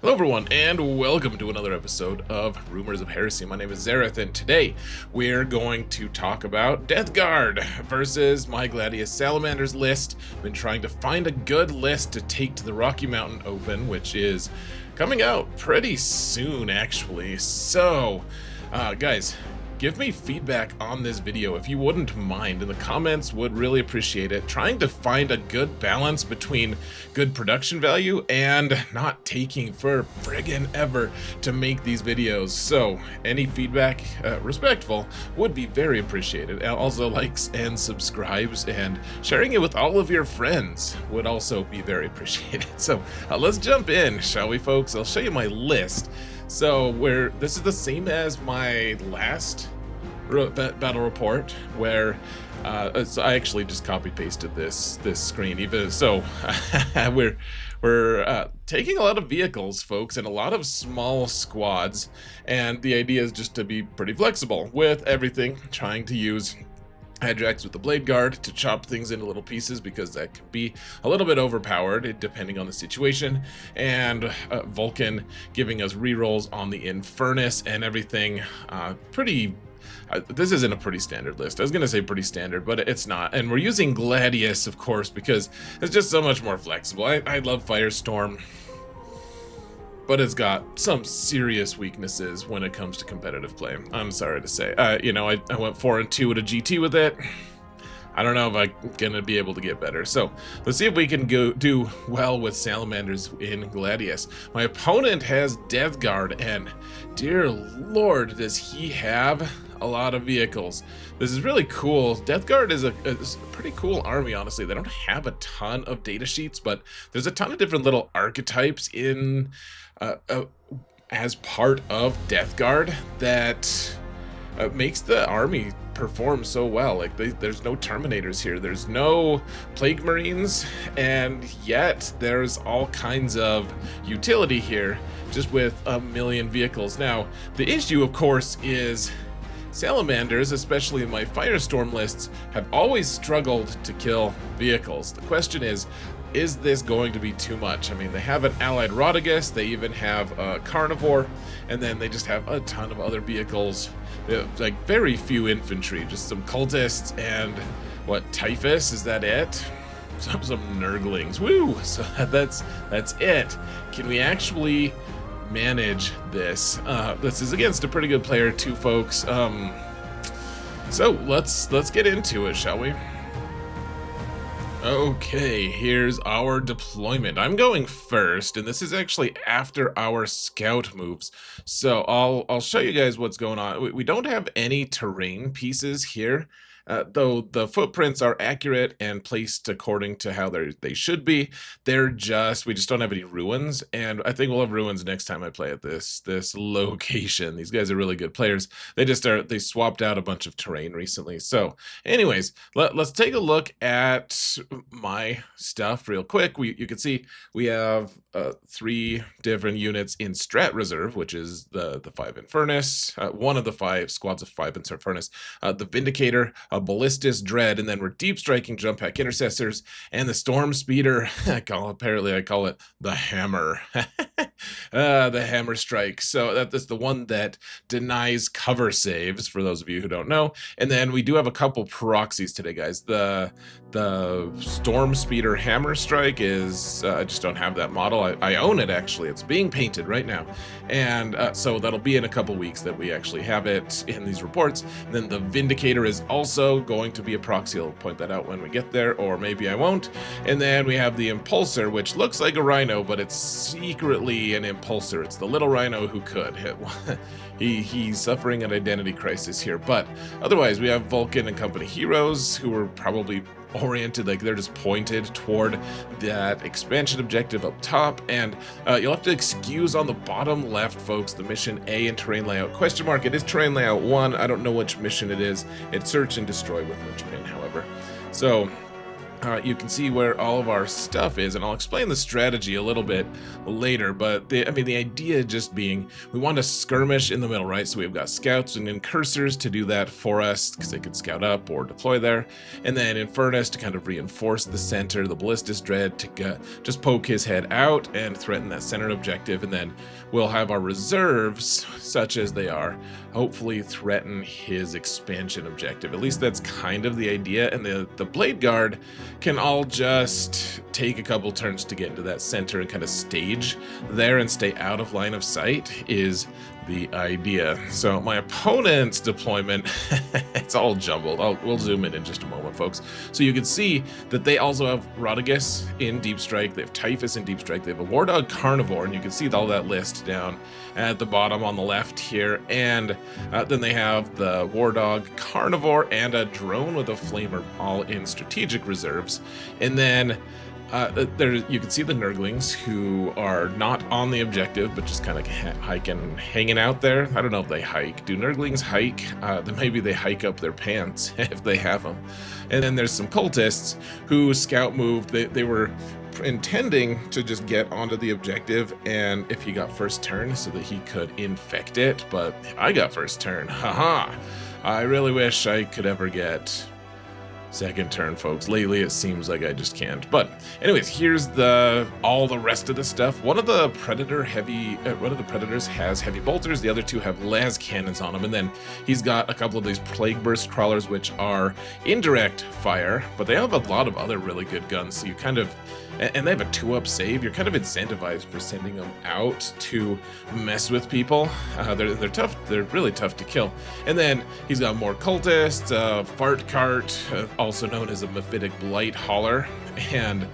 Hello everyone, and welcome to another episode of Rumors of Heresy. My name is Zareth, and today we're going to talk about Death Guard versus my Gladius Salamanders list. I've been trying to find a good list to take to the Rocky Mountain Open, which is coming out pretty soon, actually. So, guys, give me feedback on this video if you wouldn't mind. In the comments, would really appreciate it. Trying to find a good balance between good production value and not taking for friggin' ever to make these videos. So any feedback, respectful, would be very appreciated. Also, likes and subscribes and sharing it with all of your friends would also be very appreciated. So let's jump in, shall we, folks? I'll show you my list. So this is the same as my last battle report, where so I actually just copy pasted this screen. Even so, we're taking a lot of vehicles, folks, and a lot of small squads. And the idea is just to be pretty flexible with everything, trying to use Adrax with the Blade Guard to chop things into little pieces, because that can be a little bit overpowered depending on the situation, and Vulkan giving us rerolls on the Infernus and everything. This isn't a pretty standard list. I was gonna say pretty standard, but it's not. And we're using Gladius, of course, because it's just so much more flexible. I love Firestorm, but it's got some serious weaknesses when it comes to competitive play. I'm sorry to say. I went 4-2 at a GT with it. I don't know if I'm gonna be able to get better. So let's see if we can do well with Salamanders in Gladius. My opponent has Death Guard, and dear Lord, does he have a lot of vehicles. This is really cool. Death Guard is a pretty cool army, honestly. They don't have a ton of data sheets, but there's a ton of different little archetypes in as part of Death Guard that makes the army perform so well. Like, there's no Terminators here, there's no Plague Marines, and yet there's all kinds of utility here just with a million vehicles. Now, the issue, of course, is Salamanders, especially in my Firestorm lists, have always struggled to kill vehicles. The question is this going to be too much? I mean, they have an allied Rodagus, they even have a Carnivore, and then they just have a ton of other vehicles. Like, very few infantry, just some cultists and what, Typhus, is that it? Some Nurglings. Woo! So that's it. Can we actually manage this? This is against a pretty good player too, folks. So let's get into it, shall we? Okay, here's our deployment. I'm going first, and this is actually after our scout moves. So I'll show you guys what's going on. We don't have any terrain pieces here. Though the footprints are accurate and placed according to how they should be, we just don't have any ruins, and I think we'll have ruins next time I play at this location. These guys are really good players. They swapped out a bunch of terrain recently. So anyways, let's take a look at my stuff real quick. You can see we have 3 different units in Strat Reserve, which is the 5 Infernus, one of the 5 squads of 5 Infernus, the Vindicator, a Ballistus Dread, and then we're deep striking jump pack intercessors, and the Storm Speeder. Apparently I call it the Hammer. The Hammer Strike. So that's the one that denies cover saves, for those of you who don't know. And then we do have a couple proxies today, guys. The Storm Speeder Hammer Strike is, I just don't have that model. I own it, actually. It's being painted right now. And so that'll be in a couple weeks that we actually have it in these reports. And then the Vindicator is also going to be a proxy. I'll point that out when we get there, or maybe I won't. And then we have the Impulsor, which looks like a Rhino, but it's secretly an Impulsor. It's the little Rhino who could hit. He's suffering an identity crisis here. But otherwise, we have Vulkan and company heroes who are probably oriented, like they're just pointed toward that expansion objective up top. And you'll have to excuse on the bottom left, folks, the mission A in terrain layout question mark. It is terrain layout 1. I don't know which mission it is. It's search and destroy with linchpin, however. So you can see where all of our stuff is, and I'll explain the strategy a little bit later, but the idea just being we want to skirmish in the middle, right? So we've got scouts and incursors to do that for us, because they could scout up or deploy there, and then Infernus to kind of reinforce the center, the Ballistus Dread to just poke his head out and threaten that center objective, and then we'll have our reserves, such as they are, hopefully threaten his expansion objective. At least that's kind of the idea, and the Blade Guard can all just take a couple turns to get into that center and kind of stage there and stay out of line of sight is the idea. So my opponent's deployment, it's all jumbled. We'll zoom in just a moment, folks. So you can see that they also have Radagast in Deep Strike, they have Typhus in Deep Strike, they have a War Dog Carnivore, and you can see all that list down at the bottom on the left here, and then they have the War Dog Carnivore and a Drone with a Flamer, all in strategic reserves. And then there you can see the Nurglings, who are not on the objective but just kind of hanging out there. I don't know if they hike. Do Nurglings hike? Then maybe they hike up their pants if they have them. And then there's some cultists who scout moved. They were intending to just get onto the objective, and if he got first turn so that he could infect it, but I got first turn. Haha. I really wish I could ever get second turn, folks. Lately it seems like I just can't. But anyways, here's all the rest of the stuff. One of the predators has heavy bolters, the other two have las cannons on them, and then he's got a couple of these plague burst crawlers, which are indirect fire, but they have a lot of other really good guns, so you kind of, and they have a 2-up save. You're kind of incentivized for sending them out to mess with people. They're tough. They're really tough to kill. And then he's got more cultists, Fart Cart, also known as a Mephitic Blight Hauler, and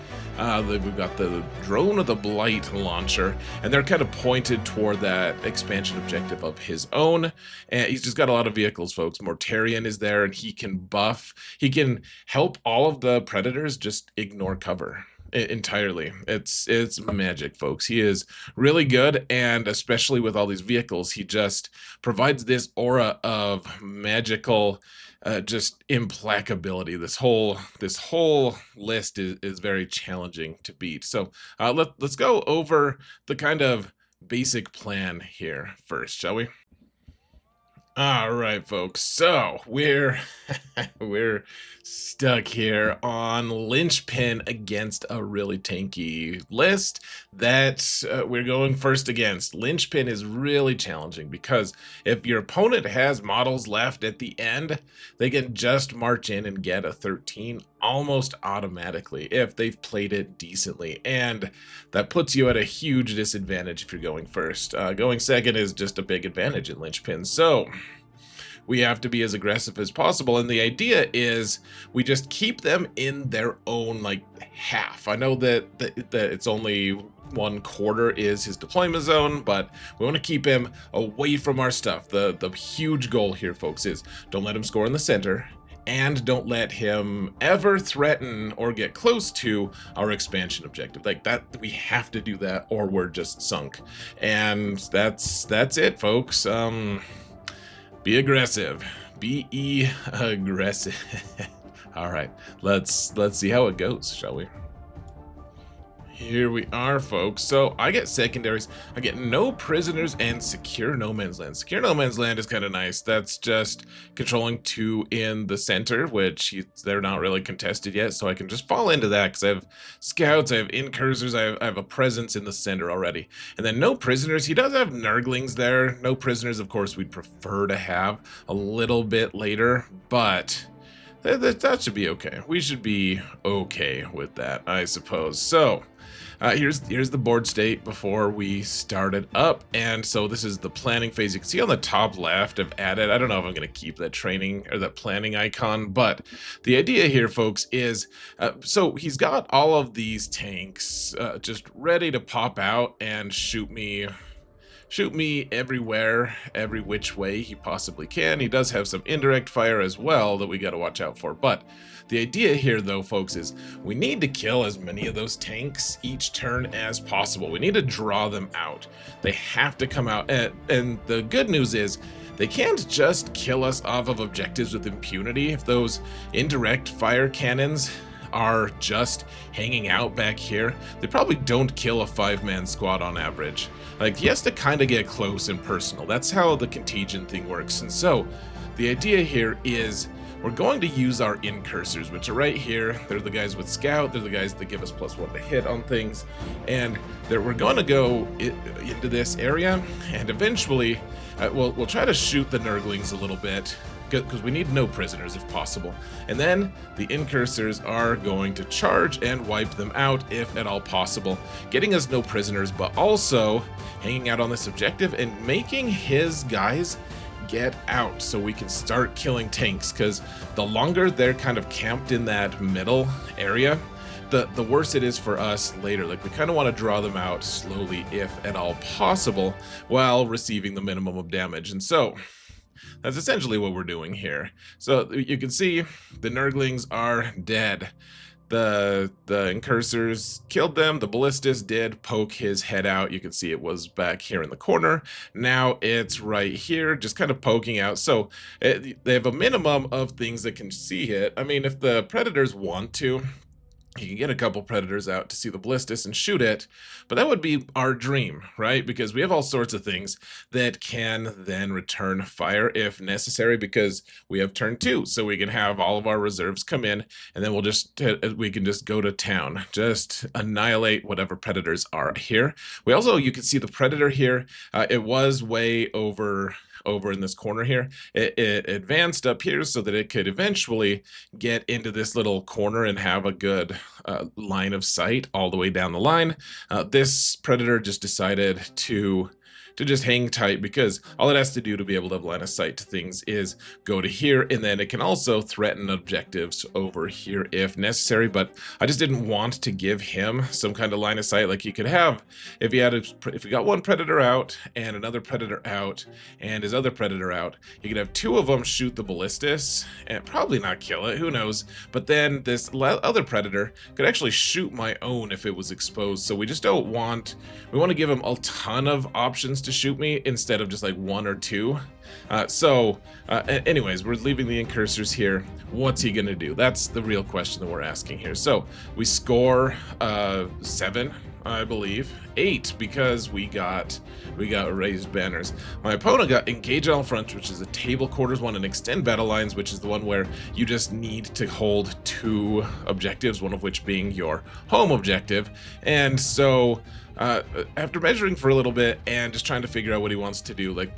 we've got the Drone of the Blight Launcher, and they're kind of pointed toward that expansion objective of his own. And he's just got a lot of vehicles, folks. Mortarion is there, and he can buff. He can help all of the predators just ignore cover entirely. It's magic, folks. He is really good, and especially with all these vehicles, he just provides this aura of magical just implacability. This whole list is very challenging to beat. So let's go over the kind of basic plan here first, shall we? All right, folks. So we're stuck here on Linchpin against a really tanky list that we're going first against. Linchpin is really challenging because if your opponent has models left at the end, they can just march in and get a 13 almost automatically if they've played it decently, and that puts you at a huge disadvantage if you're going first. Going second is just a big advantage in Linchpin, so we have to be as aggressive as possible, and the idea is we just keep them in their own like half. I know that it's only 1/4 is his deployment zone, but we want to keep him away from our stuff. The huge goal here, folks, is don't let him score in the center, and don't let him ever threaten or get close to our expansion objective. Like that, we have to do that or we're just sunk. And that's it, folks. Be aggressive. Be aggressive. All right, let's see how it goes, shall we? Here we are, folks. So I get secondaries. I get no prisoners and secure no man's land. Secure no man's land is kind of nice. That's just controlling 2 in the center, which they're not really contested yet, so I can just fall into that because I have scouts, I have incursors, I have a presence in the center already. And then no prisoners. He does have Nurglings there. No prisoners, of course, we'd prefer to have a little bit later, but that should be okay. We should be okay with that, I suppose. So here's the board state before we started up, and so this is the planning phase. You can see on the top left I've added, I don't know if I'm going to keep that training or that planning icon, but the idea here, folks, is so he's got all of these tanks just ready to pop out and shoot me everywhere, every which way he possibly can. He does have some indirect fire as well that we got to watch out for, but the idea here, though, folks, is we need to kill as many of those tanks each turn as possible. We need to draw them out. They have to come out, and the good news is they can't just kill us off of objectives with impunity. If those indirect fire cannons are just hanging out back here, they probably don't kill a 5-man squad on average. Like, he has to kind of get close and personal. That's how the contagion thing works. And so the idea here is we're going to use our Intercessors, which are right here. They're the guys with Scout. They're the guys that give us +1 to hit on things. And we're going to go into this area, and eventually we'll try to shoot the Nurglings a little bit, because we need no prisoners if possible. And then the Intercessors are going to charge and wipe them out if at all possible, getting us no prisoners, but also hanging out on this objective and making his guys get out so we can start killing tanks, because the longer they're kind of camped in that middle area, the worse it is for us later. Like, we kind of want to draw them out slowly if at all possible while receiving the minimum of damage. And so that's essentially what we're doing here. So you can see the Nurglings are dead. The Intercessors killed them. The Ballistus did poke his head out. You can see it was back here in the corner. Now it's right here, just kind of poking out. So they have a minimum of things that can see it. I mean, if the Predators want to, you can get a couple Predators out to see the Ballistus and shoot it, but that would be our dream, right? Because we have all sorts of things that can then return fire if necessary, because we have turn 2, so we can have all of our reserves come in, and then we can just go to town, just annihilate whatever Predators are here. We also, you can see the Predator here. It was way over in this corner here. It advanced up here so that it could eventually get into this little corner and have a good line of sight all the way down the line. This Predator just decided to just hang tight, because all it has to do to be able to have line of sight to things is go to here, and then it can also threaten objectives over here if necessary. But I just didn't want to give him some kind of line of sight like you could have if you got one Predator out and another Predator out and his other Predator out. You could have 2 of them shoot the Ballistus and probably not kill it, who knows, but then this other Predator could actually shoot my own if it was exposed. So we just don't want, we want to give him a ton of options to shoot me instead of just like 1 or 2. Anyways, we're leaving the Intercessors here. What's he gonna do? That's the real question that we're asking here. So we score 7, I believe, 8, because we got raised banners. My opponent got Engage all fronts, which is a table quarters one, and Extend battle lines, which is the one where you just need to hold 2 objectives, one of which being your home objective. And so after measuring for a little bit and just trying to figure out what he wants to do, like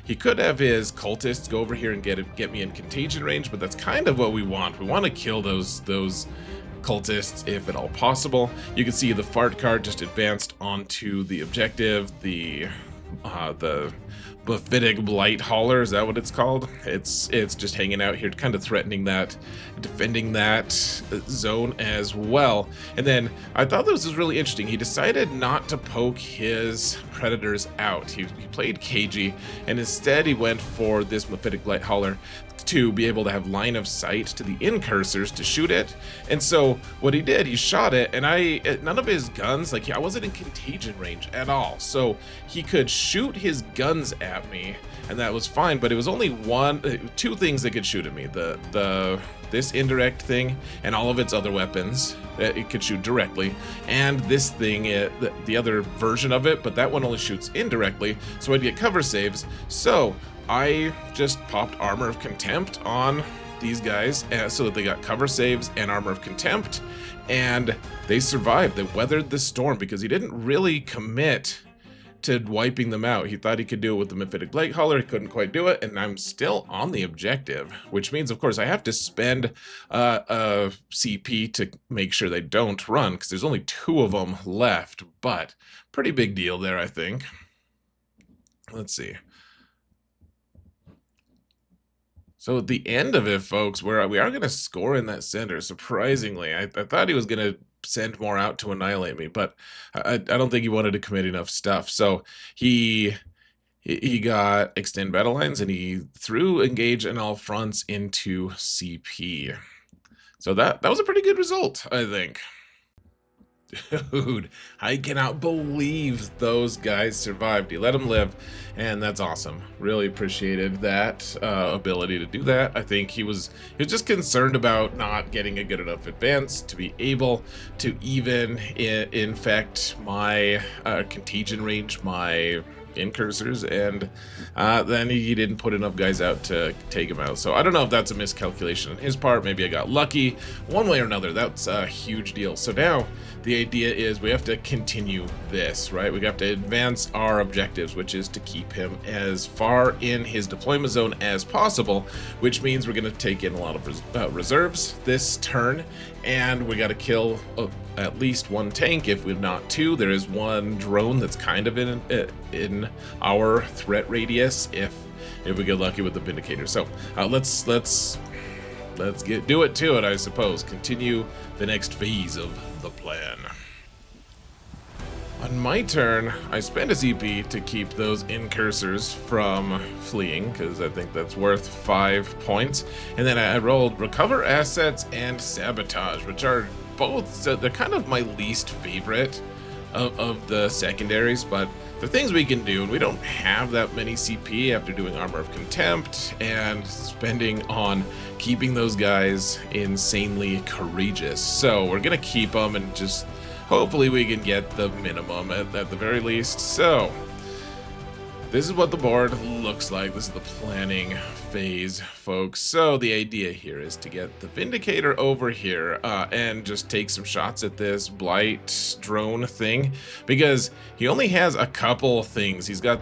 he could have his cultists go over here and get me in contagion range, but that's kind of what we want. We want to kill those cultists if at all possible. You can see the fart card just advanced onto the objective. The Baphitic Blight Hauler, is that what it's called? It's just hanging out here, kind of threatening that, defending that zone as well. And then I thought this was really interesting. He decided not to poke his Predators out. He played cagey, and instead he went for this Baphitic Blight Hauler to be able to have line of sight to the Intercessors to shoot it. And so what he did, he shot it, and none of his guns, like I wasn't in contagion range at all, so he could shoot his guns at me, and that was fine. But it was only 2 things that could shoot at me: this indirect thing and all of its other weapons that it could shoot directly, and this thing, the other version of it, but that one only shoots indirectly, so I'd get cover saves. So I just popped Armor of Contempt on these guys so that they got cover saves and Armor of Contempt, and they survived. They weathered the storm because he didn't really commit to wiping them out. He thought he could do it with the Baphitic Blight Hauler. He couldn't quite do it, and I'm still on the objective, which means, of course, I have to spend a CP to make sure they don't run, because there's only 2 of them left, but pretty big deal there, I think. Let's see. So at the end of it, folks, we are going to score in that center, surprisingly. I thought he was going to send more out to annihilate me, but I don't think he wanted to commit enough stuff. So he got Extend battle lines, and he threw Engage in all fronts into CP. So that was a pretty good result, I think. Dude, I cannot believe those guys survived. He let them live, and that's awesome. Really appreciated that ability to do that. I think he was just concerned about not getting a good enough advance to be able to even infect my contagion range, my incursors, and then he didn't put enough guys out to take him out. So I don't know if that's a miscalculation on his part. Maybe I got lucky. One way or another, that's a huge deal. So now the idea is we have to continue this, right? We have to advance our objectives, which is to keep him as far in his deployment zone as possible, which means we're going to take in a lot of reserves this turn, and we got to kill at least one tank, if not two. There is one drone that's kind of in our threat radius if we get lucky with the Vindicator. So let's do it to it, I suppose. Continue the next phase of the plan. On my turn, I spend a CP to keep those incursors from fleeing, because I think that's worth 5 points. And then I rolled Recover Assets and Sabotage, which are both, they're kind of my least favorite of the secondaries, but the things we can do, and we don't have that many CP after doing Armor of Contempt and spending on keeping those guys insanely courageous. So we're gonna keep them and just hopefully we can get the minimum at the very least. So this is what the board looks like. This is the planning phase, folks. So the idea here is to get the Vindicator over here and just take some shots at this Blight drone thing, because he only has a couple things. He's got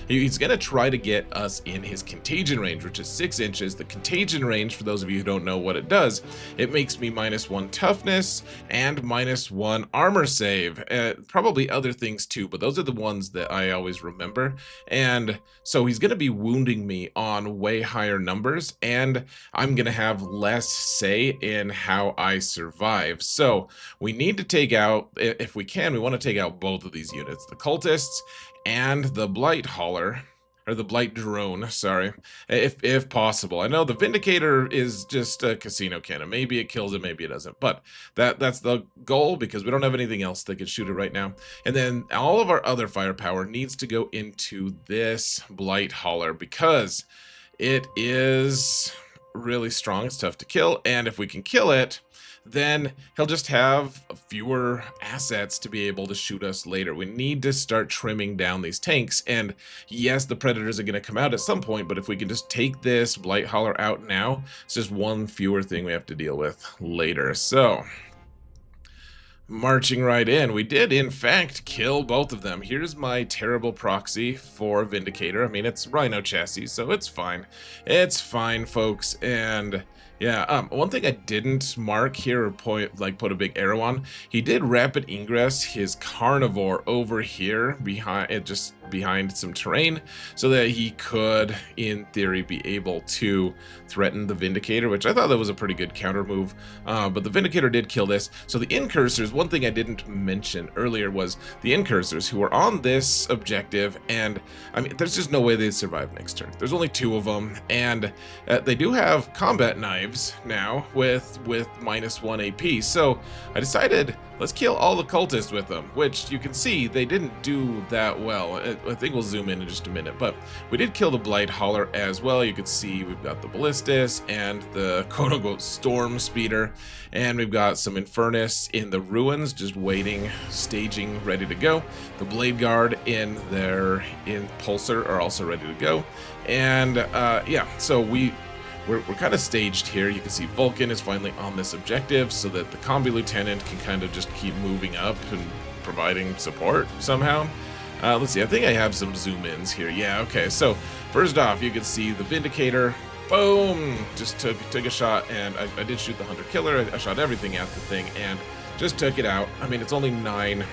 he's gonna try to get us in his contagion range, which is 6 inches. The contagion range, for those of you who don't know what it does, it makes me -1 toughness and -1 armor save. Probably other things too, but those are the ones that I always remember. And so he's going to be wounding me on way higher numbers, and I'm going to have less say in how I survive. So we need to take out, if we can, we want to take out both of these units, the cultists and the Blight hauler. Or the Blight drone, sorry, if possible. I know the Vindicator is just a casino cannon. Maybe it kills it, maybe it doesn't. But that's the goal, because we don't have anything else that could shoot it right now. And then all of our other firepower needs to go into this Blight hauler, because it is really strong. It's tough to kill, and if we can kill it, then he'll just have fewer assets to be able to shoot us later. We need to start trimming down these tanks, and yes, the predators are going to come out at some point, but if we can just take this Blight hauler out now, it's just one fewer thing we have to deal with later. So marching right in, we did in fact kill both of them. Here's my terrible proxy for Vindicator. I mean, it's Rhino chassis, so it's fine. It's fine, folks. And yeah, one thing I didn't mark here or put a big arrow on, he did rapid ingress his carnivore over here behind some terrain, so that he could, in theory, be able to threaten the Vindicator, which I thought that was a pretty good counter move. But the Vindicator did kill this. So the incursors, one thing I didn't mention earlier was the incursors who were on this objective, and I mean, there's just no way they'd survive next turn. There's only 2 of them, and they do have combat knives now with -1 AP. So I decided, let's kill all the cultists with them, which you can see they didn't do that well. I think we'll zoom in just a minute, but we did kill the Blight hauler as well. You can see we've got the Ballistus and the quote-unquote Storm Speeder, and we've got some Infernus in the ruins just waiting, staging, ready to go. The Blade Guard in their Impulsor are also ready to go. And yeah, so we're kind of staged here. You can see Vulkan is finally on this objective, so that the Combi Lieutenant can kind of just keep moving up and providing support somehow. Let's see, I think I have some zoom-ins here. Yeah, okay, so first off, you can see the Vindicator, boom, just took a shot, and I did shoot the Hunter Killer. I shot everything at the thing, and just took it out. I mean, it's only 9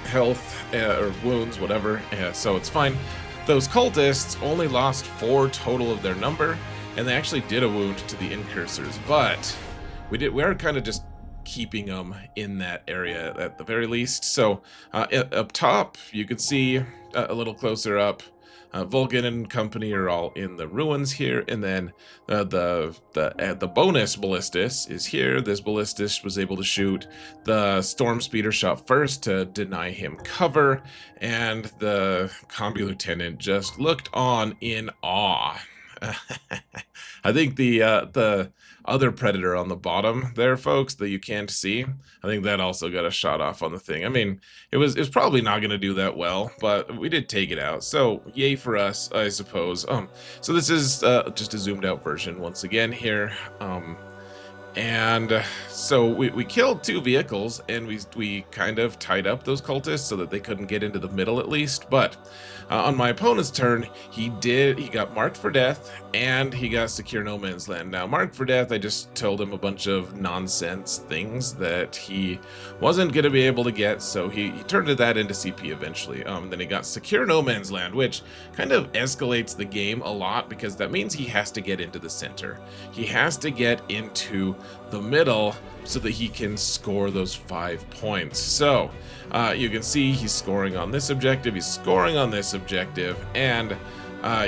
health, or wounds, whatever, so it's fine. Those cultists only lost 4 total of their number, and they actually did a wound to the incursors, but we're kind of just keeping them in that area at the very least. So up top, you can see a little closer up, Vulkan and company are all in the ruins here, and then the bonus ballistas is here. This ballistas was able to shoot the storm speeder shot first to deny him cover, and the combi lieutenant just looked on in awe. I think the other predator on the bottom there, folks, that you can't see, I think that also got a shot off on the thing. I mean, it was probably not going to do that well, but we did take it out, so yay for us, I suppose. So this is just a zoomed out version once again here. And so we killed 2 vehicles, and we kind of tied up those cultists so that they couldn't get into the middle at least. But on my opponent's turn, he got marked for death, and he got secure no man's land. Now, marked for death, I just told him a bunch of nonsense things that he wasn't going to be able to get, so he turned that into CP eventually. Then he got secure no man's land, which kind of escalates the game a lot, because that means he has to get into the center. He has to get into the middle so that he can score those 5 points. So you can see he's scoring on this objective, he's scoring on this objective, and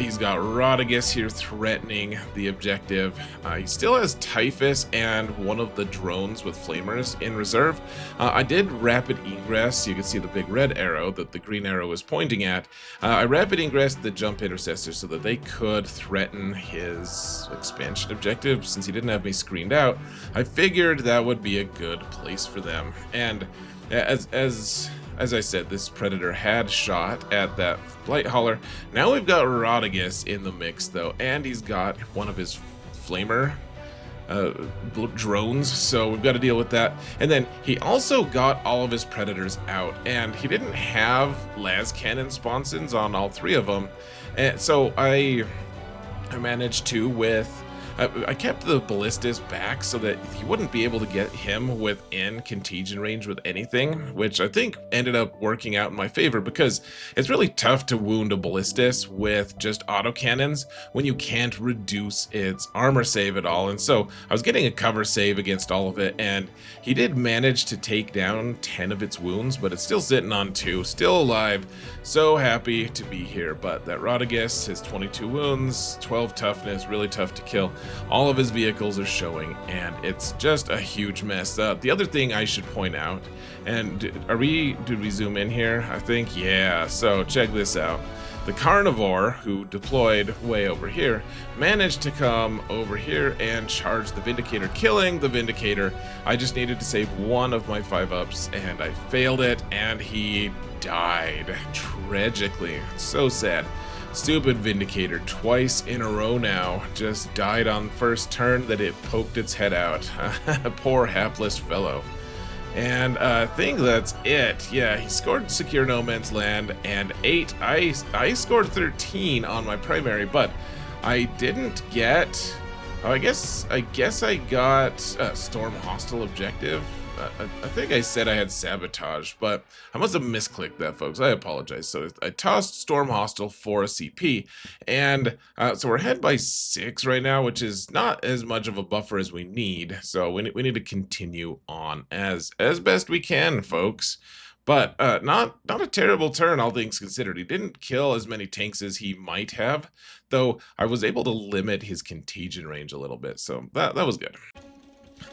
he's got Drakkis here threatening the objective. He still has Typhus and one of the drones with flamers in reserve. I did rapid ingress. You can see the big red arrow that the green arrow is pointing at. I rapid ingressed the jump intercessor so that they could threaten his expansion objective. Since he didn't have me screened out, I figured that would be a good place for them. And as I said, this predator had shot at that light hauler. Now we've got Drakkis in the mix, though, and he's got one of his flamer drones, so we've got to deal with that. And then he also got all of his predators out, and he didn't have las cannon sponsons on all 3 of them, and so I managed to I kept the ballistas back so that he wouldn't be able to get him within contagion range with anything, which I think ended up working out in my favor, because it's really tough to wound a ballistas with just autocannons when you can't reduce its armor save at all. And so I was getting a cover save against all of it, and he did manage to take down 10 of its wounds, but it's still sitting on 2, still alive. So happy to be here. But that Drakkis has 22 wounds, 12 toughness, really tough to kill. All of his vehicles are showing, and it's just a huge mess. The other thing I should point out, and did we zoom in here? I think, yeah. So check this out. The Carnivore, who deployed way over here, managed to come over here and charge the Vindicator, killing the Vindicator. I just needed to save one of my 5-ups, and I failed it, and he died tragically. So sad. Stupid Vindicator, twice in a row now, just died on first turn that it poked its head out. Poor hapless fellow. And I think that's it. Yeah, he scored secure no man's land and 8. I scored 13 on my primary, but I didn't get. Oh, I guess I got storm hostile objective. I think I said I had sabotage, but I must have misclicked that, folks. I apologize. So I tossed storm hostile for a CP, and so we're ahead by 6 right now, which is not as much of a buffer as we need. So we need to continue on as best we can, folks. But not a terrible turn, all things considered. He didn't kill as many tanks as he might have, though I was able to limit his contagion range a little bit, so that was good.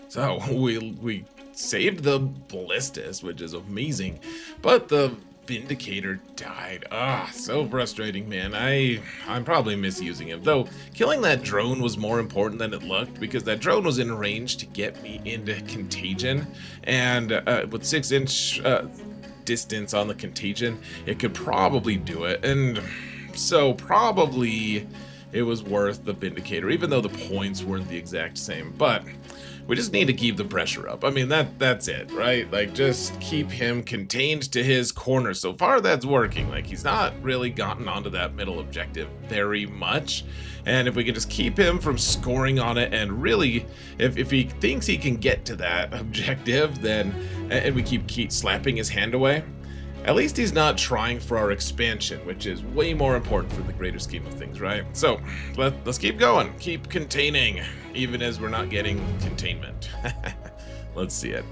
So we saved the ballistas, which is amazing, but the Vindicator died. So frustrating, man. I'm probably misusing him, though. Killing that drone was more important than it looked, because that drone was in range to get me into contagion, and with 6-inch distance on the contagion, it could probably do it, and so probably it was worth the Vindicator, even though the points weren't the exact same. But we just need to keep the pressure up. I mean, that's it, right? Like, just keep him contained to his corner. So far, that's working. Like, he's not really gotten onto that middle objective very much. And if we can just keep him from scoring on it, and really, if he thinks he can get to that objective, then, and we keep slapping his hand away, at least he's not trying for our expansion, which is way more important for the greater scheme of things, right? So let's keep going, keep containing, even as we're not getting containment. Let's see it.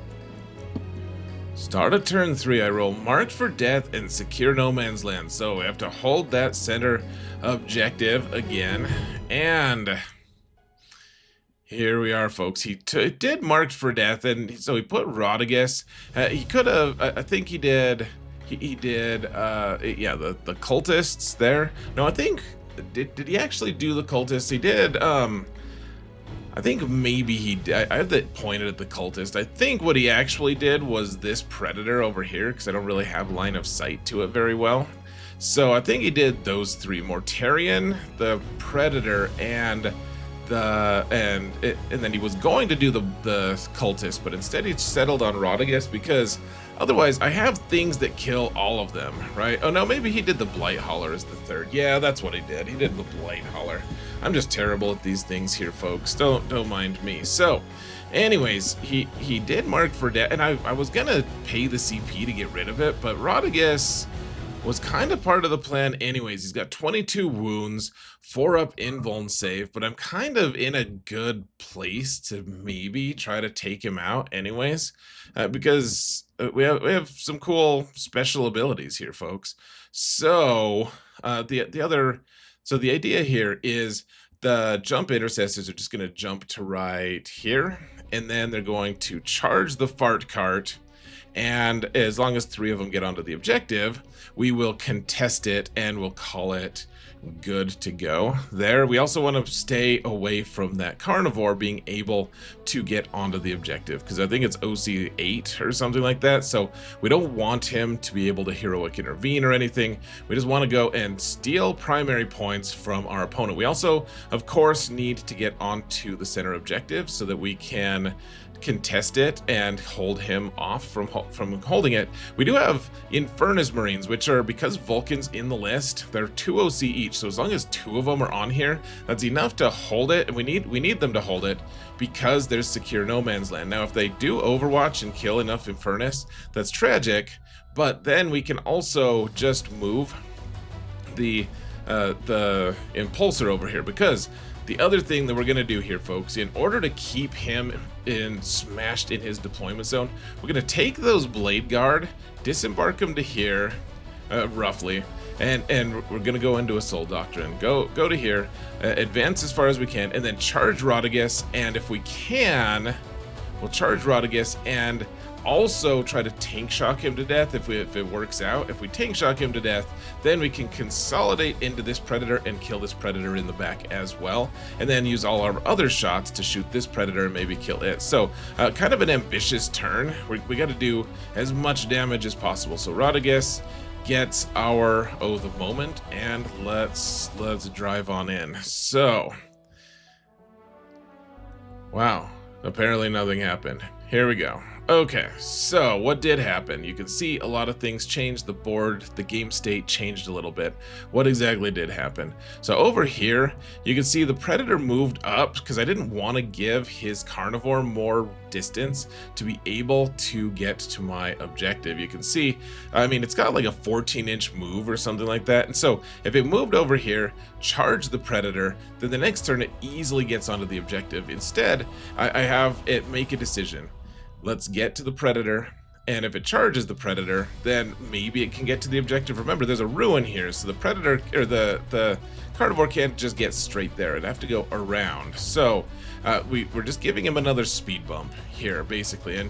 Start of turn 3, I roll Marked for Death and Secure No Man's Land. So we have to hold that center objective again. And here we are, folks. He did Marked for Death, and so he put Drakkis. He could have, I think he did, he did, yeah, the cultists there. No, I think, did he actually do the cultists? He did, I think maybe he did. I have that pointed at the cultist. I think what he actually did was this predator over here, because I don't really have line of sight to it very well. So I think he did those three: Mortarion, the predator, and and then he was going to do the cultist, but instead he settled on Drakkis, because otherwise I have things that kill all of them, right? Oh no, maybe he did the Blight Hauler as the third. Yeah, that's what he did. He did the Blight Hauler. I'm just terrible at these things here, folks. Don't mind me. So anyways, he did Mark for Death, and I was gonna pay the CP to get rid of it, but Drakkis was kind of part of the plan anyways. He's got 22 wounds, 4 up invuln save, but I'm kind of in a good place to maybe try to take him out anyways, because we have some cool special abilities here, folks. So the idea here is the jump intercessors are just going to jump to right here, and then they're going to charge the fart cart. And as long as 3 of them get onto the objective, we will contest it and we'll call it good to go there. We also want to stay away from that carnivore being able to get onto the objective, because I think it's OC 8 or something like that. So we don't want him to be able to heroic intervene or anything. We just want to go and steal primary points from our opponent. We also, of course, need to get onto the center objective so that we can contest it and hold him off from holding it. We do have Infernus Marines, which are, because Vulkan's in the list, they're 2 OC each, so as long as 2 of them are on here, that's enough to hold it, and we need them to hold it because there's secure no man's land. Now if they do Overwatch and kill enough Infernus, that's tragic, but then we can also just move the Impulsor over here, because the other thing that we're going to do here, folks, in order to keep him smashed in his deployment zone, we're going to take those Blade Guard, disembark them to here, roughly, and we're going to go into a Soul Doctrine. Go to here, advance as far as we can, and then charge Drakkis, and if we can, we'll charge Drakkis and also try to tank shock him to death if it works out. If we tank shock him to death, then we can consolidate into this predator and kill this predator in the back as well, and then use all our other shots to shoot this predator and maybe kill it. So kind of an ambitious turn. We got to do as much damage as possible. So Drakkis gets our Oath of Moment, and let's drive on in. So wow, apparently nothing happened. Here we go. Okay, so what did happen? You can see a lot of things changed. The board, the game state changed a little bit. What exactly did happen? So over here, you can see the Predator moved up because I didn't want to give his Carnivore more distance to be able to get to my objective. You can see, I mean, it's got like a 14-inch move or something like that. And so if it moved over here, charge the Predator, then the next turn it easily gets onto the objective. Instead, I have it make a decision. Let's get to the Predator, and if it charges the Predator, then maybe it can get to the objective. Remember, there's a ruin here, so the Predator, or the Carnivore can't just get straight there. It'd have to go around. So we're just giving him another speed bump here, basically, and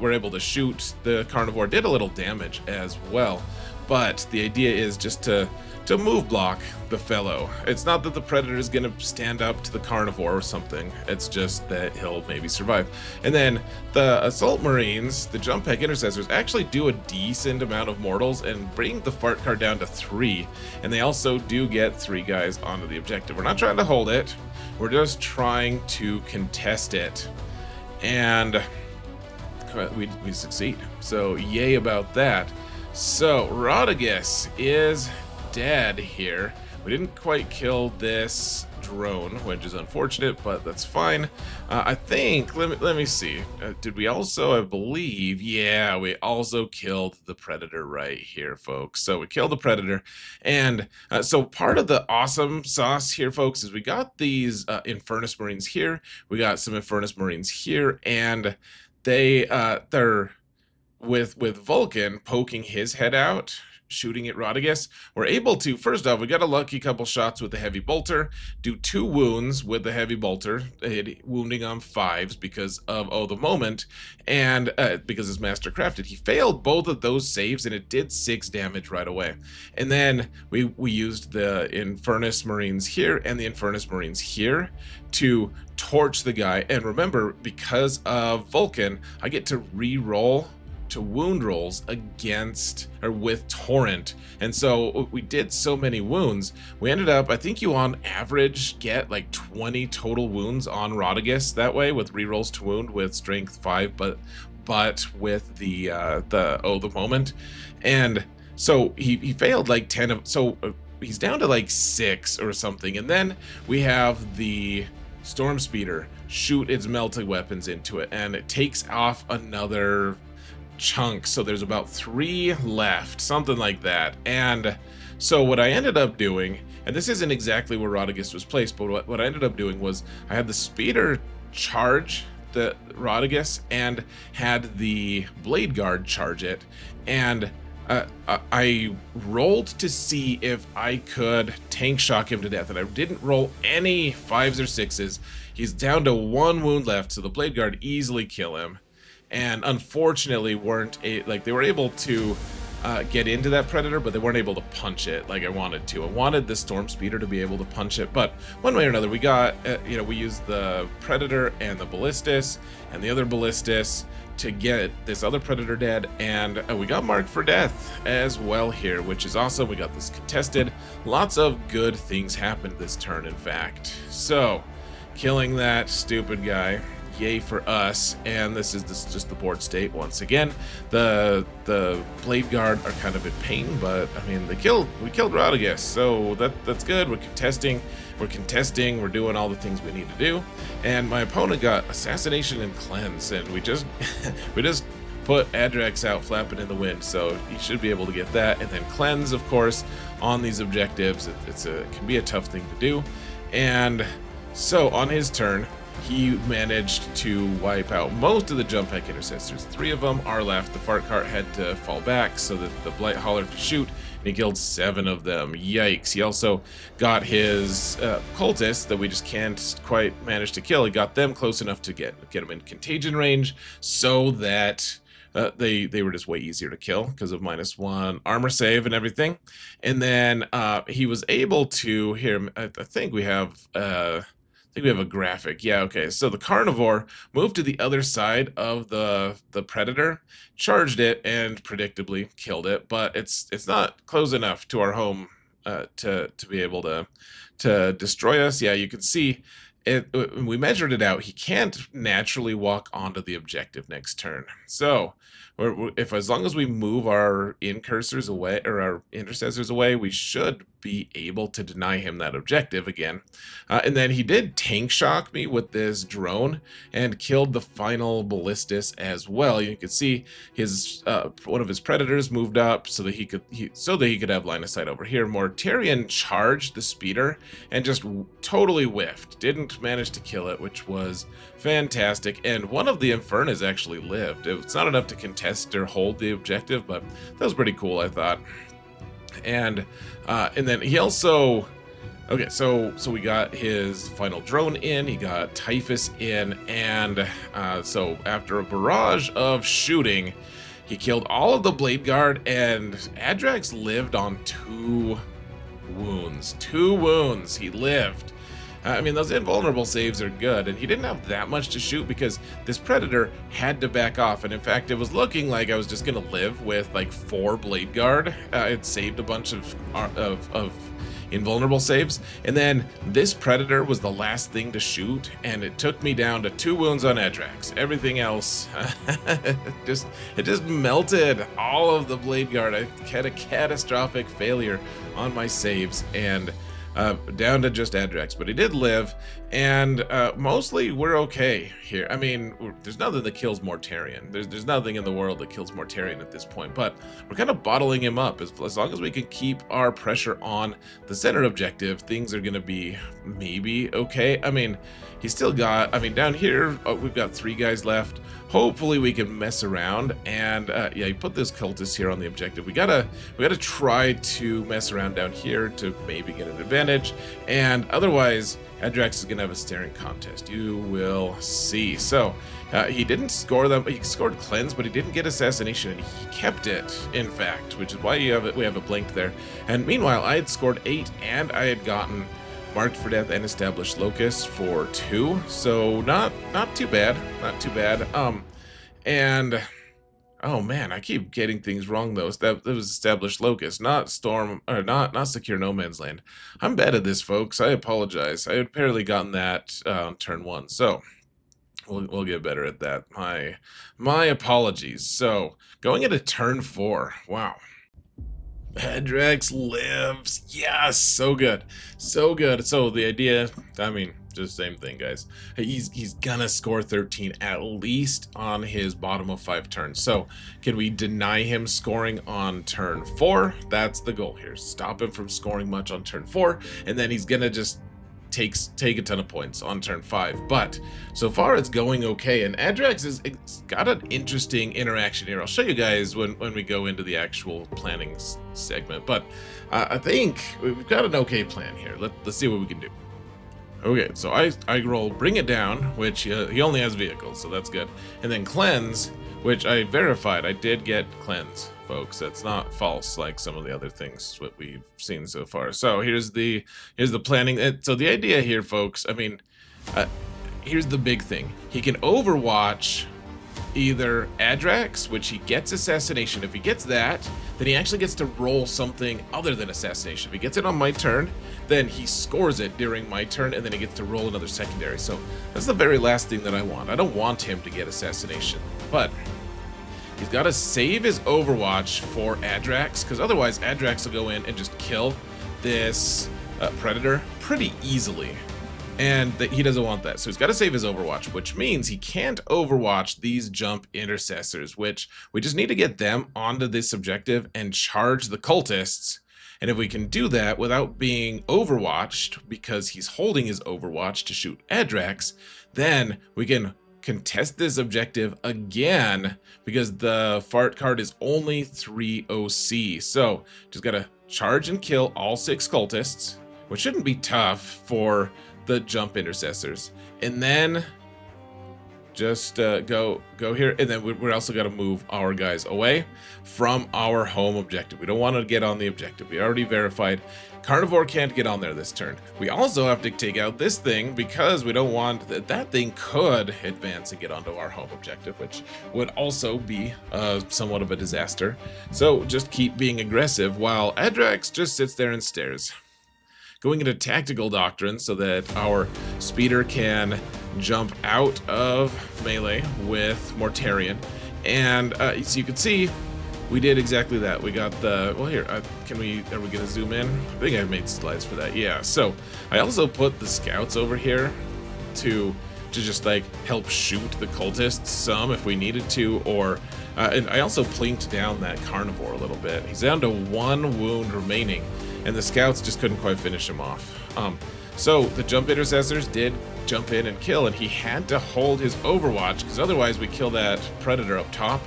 we're able to shoot. The Carnivore did a little damage as well, but the idea is just to move block the fellow. It's not that the Predator is going to stand up to the Carnivore or something. It's just that he'll maybe survive. And then the Assault Marines, the Jump Pack Intercessors, actually do a decent amount of mortals and bring the fart card down to 3. And they also do get 3 guys onto the objective. We're not trying to hold it. We're just trying to contest it. And we succeed. So yay about that. So Drakkis is dead here. We didn't quite kill this drone, which is unfortunate, but that's fine. I think, let me see. Did we also, I believe, yeah, we also killed the Predator right here, folks. So we killed the Predator, and so part of the awesome sauce here, folks, is we got these Infernus Marines here. We got some Infernus Marines here, and they're with Vulkan poking his head out, shooting at Radagast, we're able to, first off, we got a lucky couple shots with the heavy bolter, do 2 wounds with the heavy bolter, wounding on 5s because of the moment, and because it's master crafted. He failed both of those saves, and it did 6 damage right away. And then we used the Infernus Marines here and the Infernus Marines here to torch the guy. And remember, because of Vulkan, I get to re-roll to wound rolls against or with Torrent, and so we did so many wounds, we ended up, I think you on average get like 20 total wounds on Radagast that way, with rerolls to wound with strength 5, but with the moment. And so he failed like 10 of, so he's down to like 6 or something. And then we have the Storm Speeder shoot its melting weapons into it, and it takes off another chunk, so there's about 3 left, something like that. And so what I ended up doing, and this isn't exactly where Radagast was placed, but what I ended up doing was I had the speeder charge the Radagast and had the blade guard charge it, and I rolled to see if I could tank shock him to death, and I didn't roll any 5s or 6s. He's down to 1 wound left, so the blade guard easily kill him. And unfortunately they were able to get into that predator, but they weren't able to punch it like I wanted to. I wanted the Storm Speeder to be able to punch it, but one way or another we got we used the predator and the ballistas and the other ballistas to get this other predator dead, and we got marked for death as well here, which is awesome. We got this contested. Lots of good things happened this turn, in fact. So killing that stupid guy, yay for us. And this is just the board state once again. The blade guard are kind of in pain, but I mean we killed Radagast, so that's good. We're contesting, we're doing all the things we need to do. And my opponent got assassination and cleanse, and we just put Adrax out flapping in the wind, so he should be able to get that. And then cleanse, of course, on these objectives. It can be a tough thing to do. And so on his turn, he managed to wipe out most of the jump pack intercessors. 3 of them are left. The fart cart had to fall back so that the blight hauler could shoot, and he killed 7 of them. Yikes. He also got his cultists that we just can't quite manage to kill. He got them close enough to get them in contagion range, so that they were just way easier to kill because of -1 armor save and everything. And then he was able to, here, I think we have a graphic. Yeah, okay. So the carnivore moved to the other side of the predator, charged it, and predictably killed it. But it's not close enough to our home to be able to destroy us. Yeah, you can see it. We measured it out. He can't naturally walk onto the objective next turn. So as long as we move our incursors away, or our intercessors away, we should be able to deny him that objective again. And then he did tank shock me with this drone and killed the final ballistas as well. You can see his one of his predators moved up so that he could have line of sight over here. Mortarion charged the speeder and just totally whiffed. Didn't manage to kill it, which was fantastic. And one of the Infernus actually lived. It's not enough to contest or hold the objective, but that was pretty cool, I thought. And then he also, okay, so we got his final drone in, he got Typhus in, and so after a barrage of shooting, he killed all of the blade guard, and Adrax lived on 2 wounds. 2 wounds, he lived. I mean, those invulnerable saves are good, and he didn't have that much to shoot because this predator had to back off, and in fact, it was looking like I was just gonna live with like 4 blade guard. It saved a bunch of invulnerable saves, and then this predator was the last thing to shoot, and it took me down to 2 wounds on Adrax. Everything else, it just melted all of the blade guard. I had a catastrophic failure on my saves, and down to just Adrax, but he did live, and mostly we're okay here. I mean, there's nothing that kills Mortarion. There's nothing in the world that kills Mortarion at this point, but we're kind of bottling him up. As long as we can keep our pressure on the center objective, things are going to be maybe okay. I mean, he's still got, I mean, down here, we've got 3 guys left. Hopefully we can mess around, and yeah, you put this cultist here on the objective. We gotta try to mess around down here to maybe get an advantage, and otherwise Adrax is gonna have a staring contest. You will see. So he didn't score them. He scored cleanse, but he didn't get assassination, and he kept it, in fact, which is why we have a blink there. And meanwhile, I had scored 8, and I had gotten marked for death and established locust for 2, so not too bad, not too bad. And oh man, I keep getting things wrong though. That was established locust, not storm, or not secure no man's land. I'm bad at this, folks. I apologize. I had barely gotten that on turn 1, so we'll get better at that. My apologies. So going into turn 4, wow. Adrax lives. Yes, so good. So good. So the idea, I mean, just same thing, guys. He's gonna score 13 at least on his bottom of 5 turns. So can we deny him scoring on turn 4? That's the goal here. Stop him from scoring much on turn 4, and then he's gonna just take a ton of points on turn 5. But so far it's going okay, and Adrax it's got an interesting interaction here. I'll show you guys when we go into the actual planning segment, but I think we've got an okay plan here. Let's see what we can do. Okay, so I roll Bring It Down, which he only has vehicles, so that's good, and then Cleanse, which I verified. I did get Cleanse, folks. That's not false like some of the other things what we've seen so far. So here's the planning. So the idea here, folks, I mean, here's the big thing. He can overwatch either Adrax, which he gets assassination. If he gets that, then he actually gets to roll something other than assassination. If he gets it on my turn, then he scores it during my turn, and then he gets to roll another secondary. So that's the very last thing that I want. I don't want him to get assassination, but he's got to save his overwatch for Adrax, because otherwise Adrax will go in and just kill this predator pretty easily. And he doesn't want that. So he's got to save his overwatch, which means he can't overwatch these jump intercessors, which we just need to get them onto this objective and charge the cultists. And if we can do that without being overwatched, because he's holding his overwatch to shoot Adrax, then we can contest this objective again, because the fart card is only 3 OC. So just gotta charge and kill all 6 cultists, which shouldn't be tough for the jump intercessors, and then just go here, and then we're also got to move our guys away from our home objective. We don't want to get on the objective. We already verified Carnivore can't get on there this turn. We also have to take out this thing, because we don't want that thing could advance and get onto our home objective, which would also be somewhat of a disaster. So just keep being aggressive while Adrax just sits there and stares. Going into tactical doctrine so that our speeder can jump out of melee with Mortarion. And so you can see we did exactly that. We got the, well here, are we gonna zoom in? I think I made slides for that, yeah. So I also put the scouts over here to just like help shoot the cultists some if we needed to, or and I also plinked down that carnivore a little bit. He's down to 1 wound remaining, and the scouts just couldn't quite finish him off. So the jump intercessors did jump in and kill, and he had to hold his overwatch, because otherwise we kill that predator up top,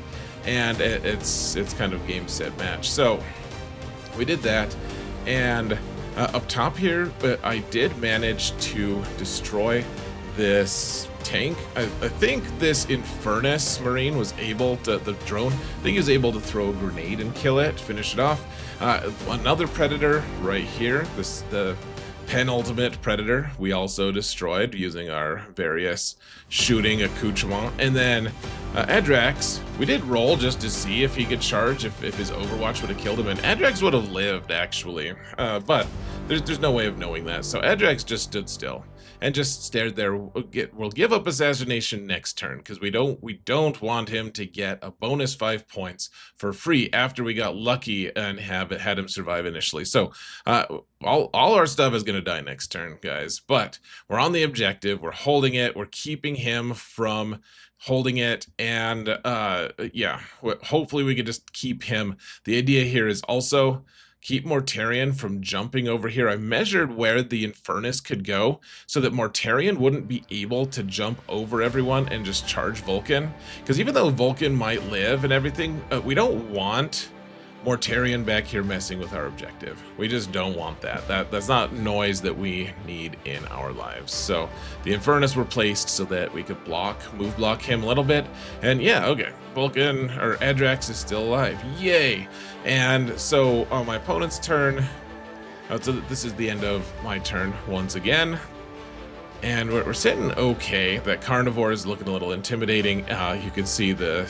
and it's kind of game set match. So we did that, and up top here, I did manage to destroy this tank. I think this Infernus Marine was able to, the drone, I think he was able to throw a grenade and kill it, finish it off. Another predator right here, the penultimate predator, we also destroyed using our various shooting accoutrement. And then Adrax, we did roll just to see if he could charge, if his overwatch would have killed him, and Adrax would have lived actually, but there's no way of knowing that. So Adrax just stood still and just stared there. We'll give up assassination next turn because we don't want him to get a bonus 5 points for free after we got lucky and had him survive initially. So all our stuff is gonna die next turn, guys. But we're on the objective. We're holding it. We're keeping him from holding it, and yeah, hopefully we can just keep him. The idea here is also keep Mortarion from jumping over here. I measured where the Infernus could go so that Mortarion wouldn't be able to jump over everyone and just charge Vulkan. Because even though Vulkan might live and everything, we don't want Mortarion back here messing with our objective. We just don't want that. That's not noise that we need in our lives. So the Infernus were placed so that we could move block him a little bit. And yeah, okay, Vulkan, or Adrax is still alive. Yay! And so on my opponent's turn, so this is the end of my turn once again. And we're sitting okay. That Carnivore is looking a little intimidating. You can see the...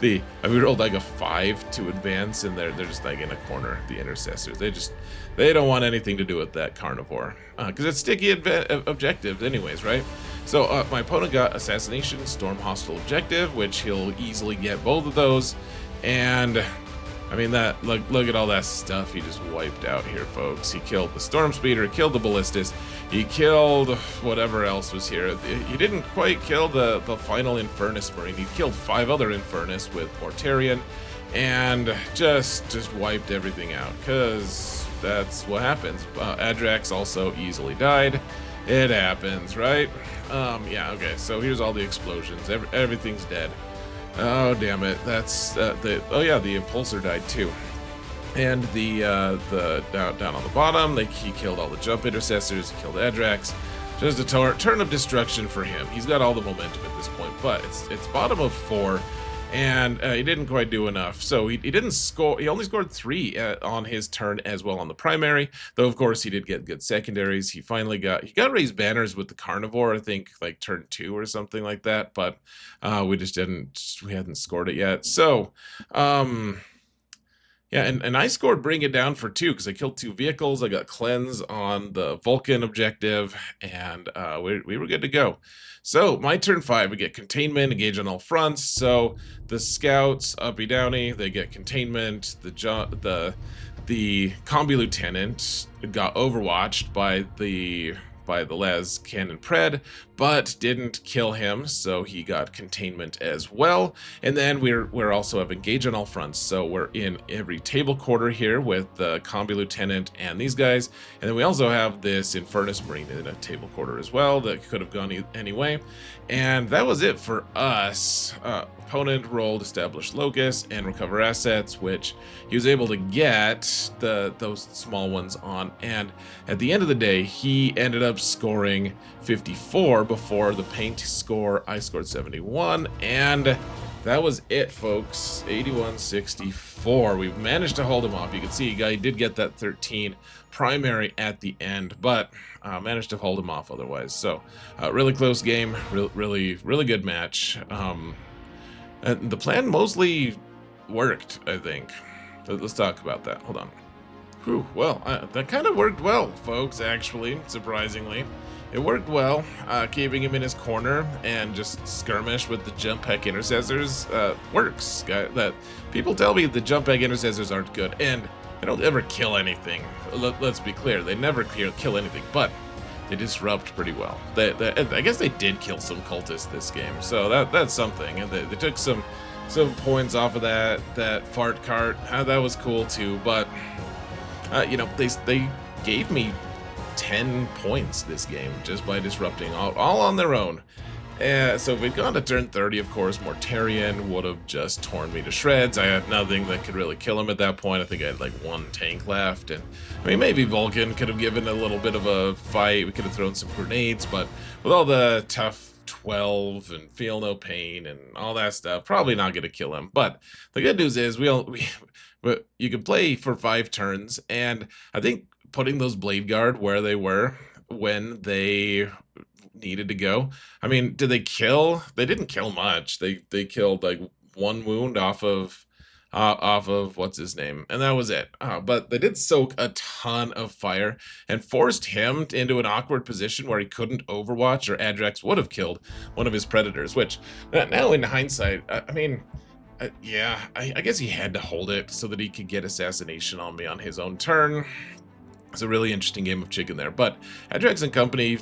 we rolled like a 5 to advance, and they're just like in a corner, the Intercessors. They don't want anything to do with that Carnivore. Because it's sticky objectives anyways, right? So my opponent got Assassination, Storm Hostile Objective, which he'll easily get both of those. And I mean, look at all that stuff he just wiped out here, folks. He killed the Storm Speeder, killed the Ballistas, he killed whatever else was here. He didn't quite kill the final Infernus Marine. He killed 5 other Infernus with Mortarion, and just wiped everything out, because that's what happens. Adrax also easily died. It happens, right? Yeah, okay, so here's all the explosions. Everything's dead. Oh, damn it. That's oh yeah, the Impulsor died too. And the down on the bottom, he killed all the jump intercessors, he killed Adrax. Just a turn of destruction for him. He's got all the momentum at this point, but it's bottom of 4, and he didn't quite do enough. So he didn't score. He only scored 3 on his turn as well on the primary, though of course he did get good secondaries. He got raised banners with the Carnivore, I think like turn 2 or something like that, but we hadn't scored it yet. So yeah, and I scored Bring It Down for 2 because I killed 2 vehicles. I got Cleanse on the Vulkan objective, and we were good to go. So my turn 5, we get Containment, engage on all fronts. So the Scouts, Uppy Downy, they get Containment. The Combi Lieutenant got overwatched by the Les Cannon Pred, but didn't kill him, so he got containment as well. And then we're also have engage on all fronts, so we're in every table quarter here with the Combi Lieutenant and these guys. And then we also have this Infernus Marine in a table quarter as well that could have gone anyway. And that was it for us. Opponent rolled Establish Locus and Recover Assets, which he was able to get those small ones on. And at the end of the day, he ended up scoring 54 before the paint score. I scored 71, and that was it, folks. 81-64. We managed to hold him off. You can see he did get that 13 primary at the end, but managed to hold him off otherwise. So really close game, really good match. And the plan mostly worked, I think. Let's talk about that. Hold on. Whew, well, that kind of worked well, folks, actually, surprisingly. It worked well, keeping him in his corner and just skirmish with the jump pack intercessors works. That people tell me the jump pack intercessors aren't good, and they don't ever kill anything. Let's be clear, they never kill anything, but they disrupt pretty well. I guess they did kill some cultists this game, so that's something. And they took some points off of that fart cart. That was cool too, but you know, they gave me 10 points this game just by disrupting all on their own. So if we'd gone to turn 30, of course, Mortarion would have just torn me to shreds. I had nothing that could really kill him at that point. I think I had like 1 tank left, and I mean, maybe Vulkan could have given a little bit of a fight. We could have thrown some grenades, but with all the tough 12 and feel no pain and all that stuff, probably not going to kill him. But the good news is you can play for 5 turns, and I think putting those Blade Guard where they were when they needed to go. I mean, did they kill? They didn't kill much. They killed like 1 wound off of off of what's his name, and that was it. But they did soak a ton of fire and forced him into an awkward position where he couldn't overwatch, or Adrax would have killed one of his predators, which now in hindsight, I mean, yeah, I guess he had to hold it so that he could get assassination on me on his own turn. It's a really interesting game of chicken there, but Adrax and company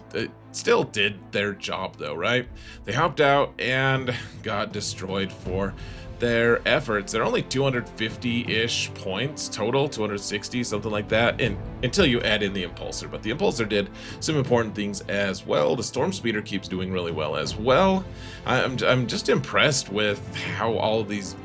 still did their job though, right? They hopped out and got destroyed for their efforts. They're only 250-ish points total, 260, something like that, and until you add in the Impulsor. But the Impulsor did some important things as well. The Storm Speeder keeps doing really well as well. I'm just impressed with how all of these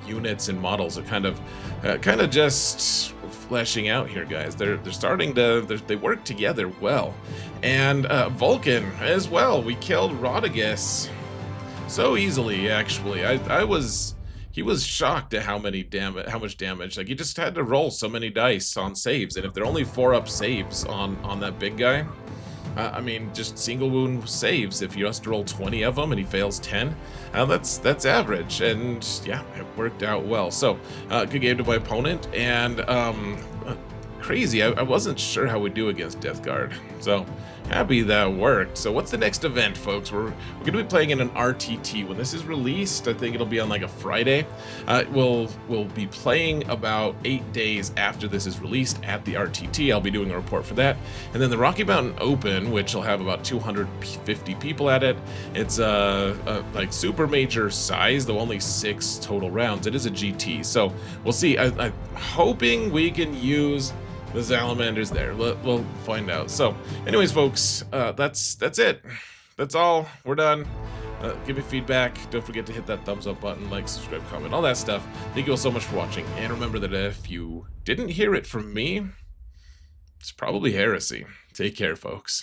units and models are kind of just fleshing out here, guys. They're starting to they work together well. And Vulkan as well. We killed Drakkis so easily, actually. He was shocked at how much damage. Like, he just had to roll so many dice on saves, and if they're only 4-up saves on that big guy, I mean, just single wound saves. If you has to roll 20 of them and he fails 10, that's average. And yeah, it worked out well. So good game to my opponent, and crazy. I wasn't sure how we'd do against Death Guard, so happy that worked. So what's the next event, folks? We're gonna be playing in an RTT when this is released. I think it'll be on like a Friday. We'll be playing about 8 days after this is released at the RTT. I'll be doing a report for that, and then the Rocky Mountain Open, which will have about 250 people at it. It's like super major size, though only 6 total rounds. It is a GT, so we'll see. I'm hoping we can use the Salamanders there. We'll find out. So anyways, folks, that's it. That's all. We're done. Give me feedback. Don't forget to hit that thumbs up button, like, subscribe, comment, all that stuff. Thank you all so much for watching, and remember that if you didn't hear it from me, it's probably heresy. Take care, folks.